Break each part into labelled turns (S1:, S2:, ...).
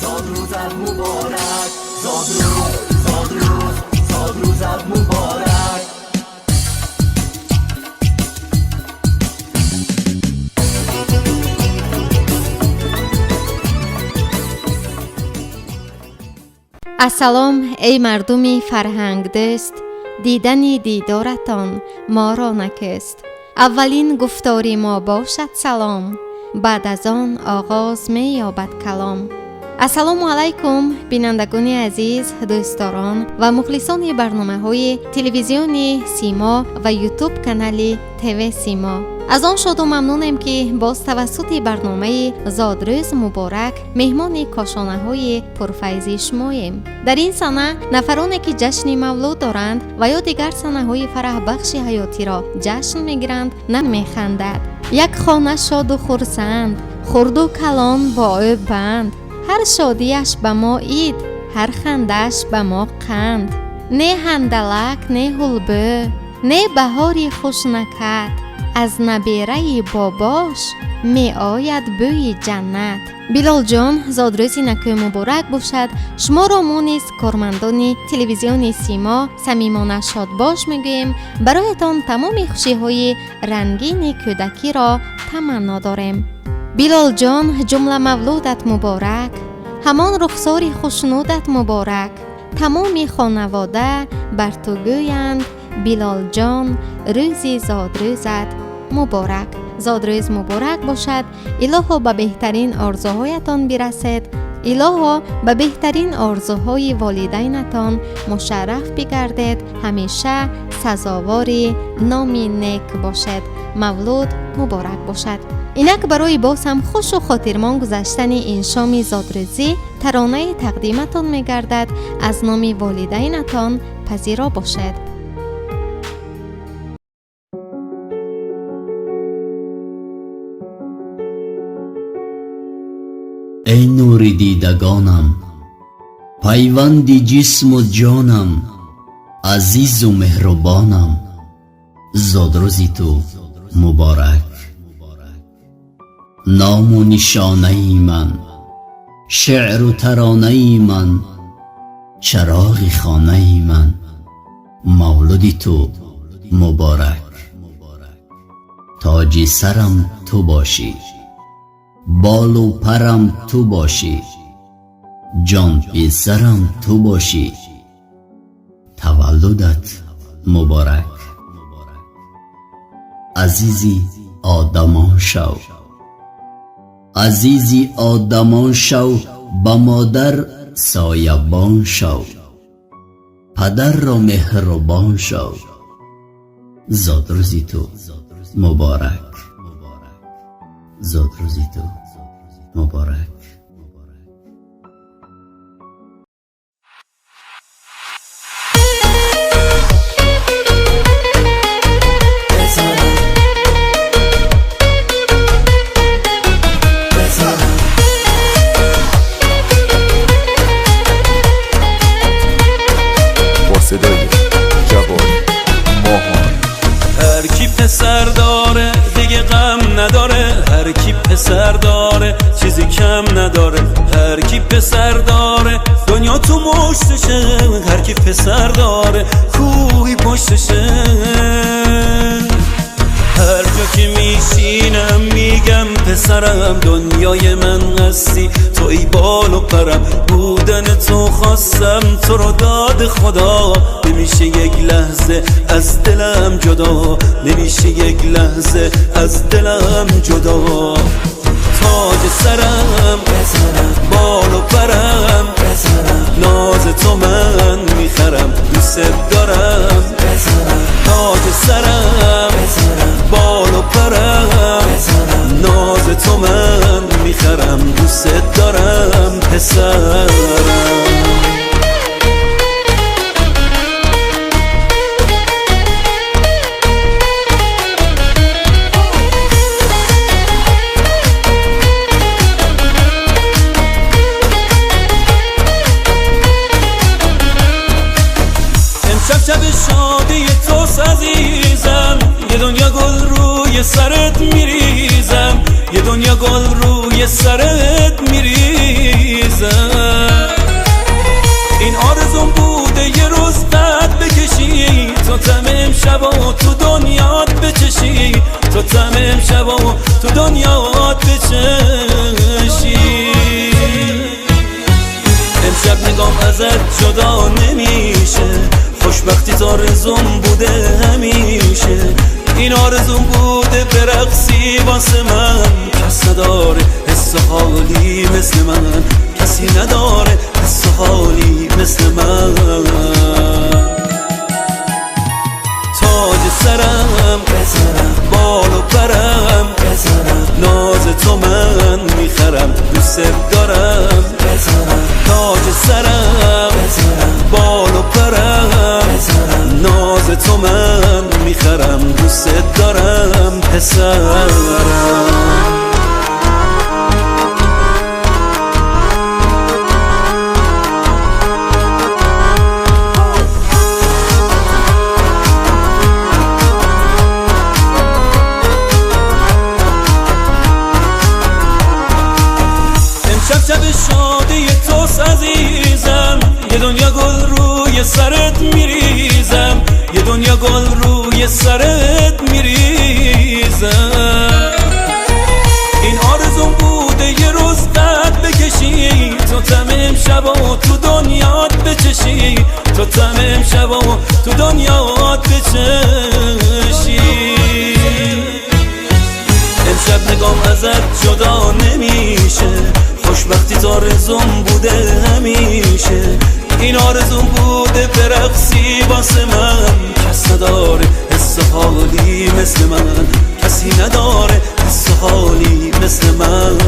S1: زادروزت مبارک، زادروزت مبارک.
S2: السلام ای مردمی فرهنگ دوست، دیدن دیدارتان ما را نکست. اولین گفتاری ما باشد سلام، بعد از آن آغاز می یابد کلام. السلام علیکم بینندگان عزیز، دوستداران و مخلصان برنامه های تلویزیونی سیما و یوتیوب کانال تیوی سیما. از آن شاد و ممنونم که باز توسط برنامه زادروز مبارک مهمان کاشانه های پرفیضی شماییم. در این سنه نفرانی که جشن مولود دارند و یا دیگر سنه های فرح بخش حیاتی را جشن میگیرند نمیخندد. یک خانه شاد و خرسند، خرد و کلان با او بند. هر شادیش به ما عید، هر خندش به ما قند. نه هندلک نه هلبه، نه بهاری خوش نکد. از نبیره باباش می آید بوی جنت. بلال جان، زادروزی نکو مبارک باشد. شما را ما نیز کارمندان تلویزیون سیما صمیمانه شاد باش میگوییم. برایتان تمام خوشی های رنگین کودکی را تمنا داریم. بلال جان، جمله مولودت مبارک، همان رخسار خوشنودت مبارک. تمام خانواده بر تو گویند بلال جان روزی زادروزت مبارک. زادروز مبارک باشد. الها به بهترین آرزوهایتان برسید. الها به بهترین آرزوهای والدینتان مشرف بگردید. همیشه سزاوار نامی نیک باشد. مولود مبارک باشد. اینک برای باز هم خوش و خاطرمان گذشتن این شام زادروزی ترانه تقدیمتان میگردد. از نام والدینتان پذیرا باشد.
S3: ای نور دیدگانم، پیوند جسم و جانم، عزیز و مهربانم، زادروزی تو مبارک. نام و نشانه ای من، شعر و ترانه ای من، چراغ خانه ای من، مولودی تو مبارک. تاج سرم تو باشی، بال و پرم تو باشی، جان پسرم تو باشی، تولدت مبارک. عزیزی آدمان شو، عزیزی آدمان شو، به مادر سایبان شو، پدر را مهربان شو، زادروزی تو مبارک. زادروزی تو مبارک.
S4: صدای جوان ماهان.
S5: هر کی پسر داره دیگه غم نداره، هر کی پسر داره چیزی کم نداره، هر کی پسر داره دنیا تو مشتشه، هر کی پسر داره کوهی پشتشه. هر جا که میشینم میگم پسرم، دنیای من هستی تو ای بال و پرم. بودن تو خواستم تو رو داد خدا، نمیشه یک لحظه از دلم جدا، نمیشه یک لحظه از دلم جدا. تاج سرم بال و پرم، ناز تو من میخرم دوست دارم. تاج سرم بال و پرم، ناز تو من میخرم دوست دارم پسرم. شب شادی توست عزیزم، یه دنیا گل روی سرت میریزم، یه دنیا گل روی سرت میریزم. امشب و تو دنیات بچشی، تو تم امشب و تو دنیات بچشی. امشب نگام ازت جدا نمیشه، خوشبختی تا آرزوم بوده همیشه. این آرزوم بوده برقصی واسه من، کس نداره حس حالی مثل من، کسی نداره حس حالی مثل من. تاج سرم بزنم، بال و پرم بزنم، ناز تو من میخرم، دوست دارم بزنم. تاج سرم بزنم، بال و پرم بزنم، ناز تو من میخرم، دوست دارم پسرم. شب شادی توست عزیزم، یه دنیا گل روی سرت میریزم، یه دنیا گل روی سرت میریزم. این آرزوم بوده یه روز قد بکشی، تو تم امشب و تو دنیات بچشی، تو تم امشب و تو دنیات بچشی. امشب نگام ازت جدا نمیشه، خوشبختی تا آرزوم بوده همیشه. این آرزوم بوده برقصی واسه من، کس نداره حس حالی مثل من، کسی نداره حس حالی مثل من.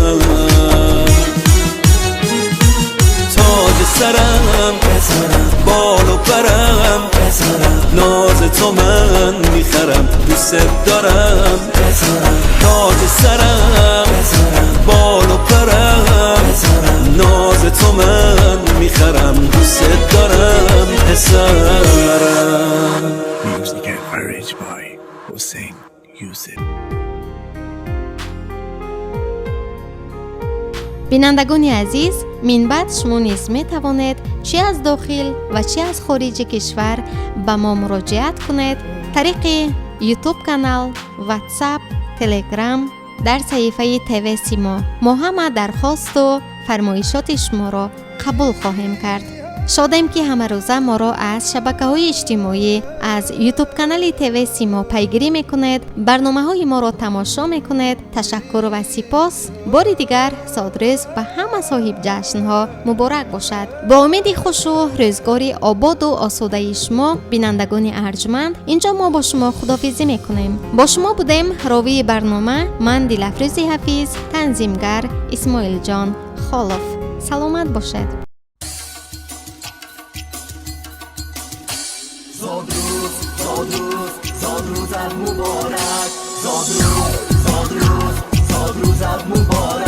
S5: تاج سرم بزنم، بال و پرم بزنم، ناز تو من میخرم، دوست دارم بزنم. تاج سرم بزنم، بال و پرم بزنم، ناز تو من میخرم، دوست دارم پسرم.
S4: Music and arranged by Hussein Yusuf.
S2: بینندگان عزیز، من بعد شما نیز می توانید چه از داخل و چه از خارج کشور به ما مراجعت کنید طریق یوتیوب کانال، واتساپ، تلگرام، در صحیفه تیوی سیما. ما همه درخواست و فرمایشات شما را قبول خواهیم کرد. شادیم که همه روزه ما را از شبکه‌های اجتماعی از یوتیوب کانال تیوی سیما پیگیری میکنید، برنامه‌های ما را تماشا میکنید. تشکر و سپاس. بار دیگر سادرز به همه صاحب جشن‌ها مبارک باشد. با امید خوش و روزگاری آباد و آسوده شما بینندگان ارجمند، اینجا ما با شما خداحافظی میکنیم. با شما بودیم راوی برنامه من دلافروز حفیظ، تنظیمگر اسماعیل جان خالف. سلامت باشد.
S1: زاد روزت مبارک، زاد روزت مبارک.